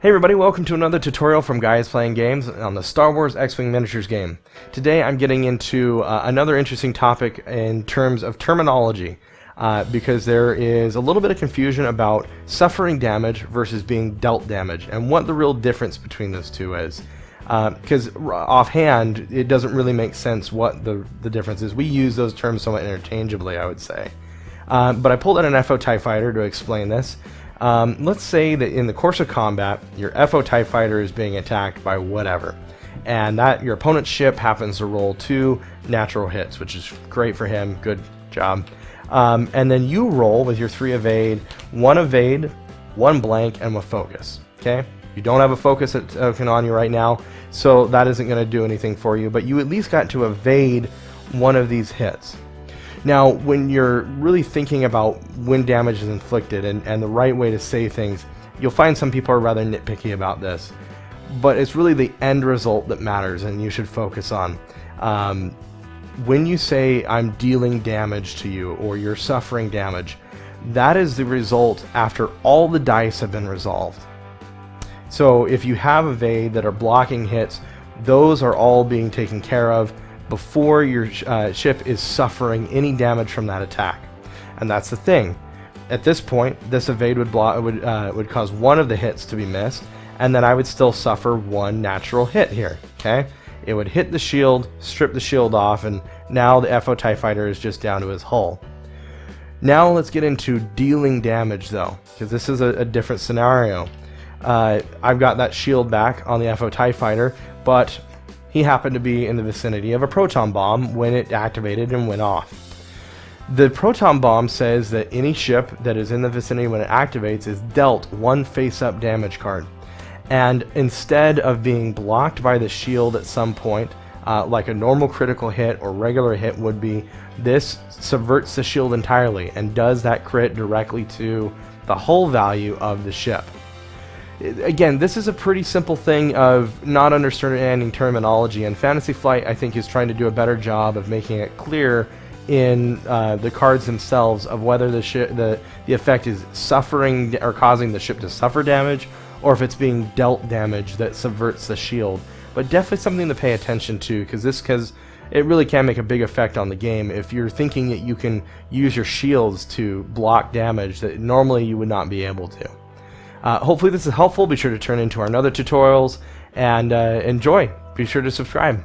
Hey everybody, welcome to another tutorial from Guys Playing Games on the Star Wars X-Wing Miniatures game. Today I'm getting into another interesting topic in terms of terminology, because there is a little bit of confusion about suffering damage versus being dealt damage, and what the real difference between those two is. Because offhand, it doesn't really make sense what the difference is. We use those terms somewhat interchangeably, I would say. But I pulled out an FO TIE Fighter to explain this. Let's say that in the course of combat, your FO TIE Fighter is being attacked by whatever, and that your opponent's ship happens to roll 2 natural hits, which is great for him, good job. And then you roll with your 3 evade, 1 blank, and with focus, okay? You don't have a focus token on you right now, so that isn't going to do anything for you, but you at least got to evade one of these hits. Now, when you're really thinking about when damage is inflicted and the right way to say things, you'll find some people are rather nitpicky about this. But it's really the end result that matters and you should focus on. When you say, I'm dealing damage to you, or you're suffering damage, that is the result after all the dice have been resolved. So if you have evade that are blocking hits, those are all being taken care of before your ship is suffering any damage from that attack. And that's the thing. At this point, this evade would cause one of the hits to be missed, and then I would still suffer 1 natural hit here. Okay? It would hit the shield, strip the shield off, and now the FO TIE Fighter is just down to his hull. Now let's get into dealing damage though, because this is a different scenario. I've got that shield back on the FO TIE Fighter, but he happened to be in the vicinity of a proton bomb when it activated and went off. The proton bomb says that any ship that is in the vicinity when it activates is dealt 1 face-up damage card. And instead of being blocked by the shield at some point, like a normal critical hit or regular hit would be, this subverts the shield entirely and does that crit directly to the hull value of the ship. Again, this is a pretty simple thing of not understanding terminology, and Fantasy Flight, I think, is trying to do a better job of making it clear in the cards themselves of whether the effect is suffering or causing the ship to suffer damage, or if it's being dealt damage that subverts the shield. But definitely something to pay attention to, because it really can make a big effect on the game if you're thinking that you can use your shields to block damage that normally you would not be able to. Hopefully this is helpful. Be sure to turn into our other tutorials and enjoy. Be sure to subscribe.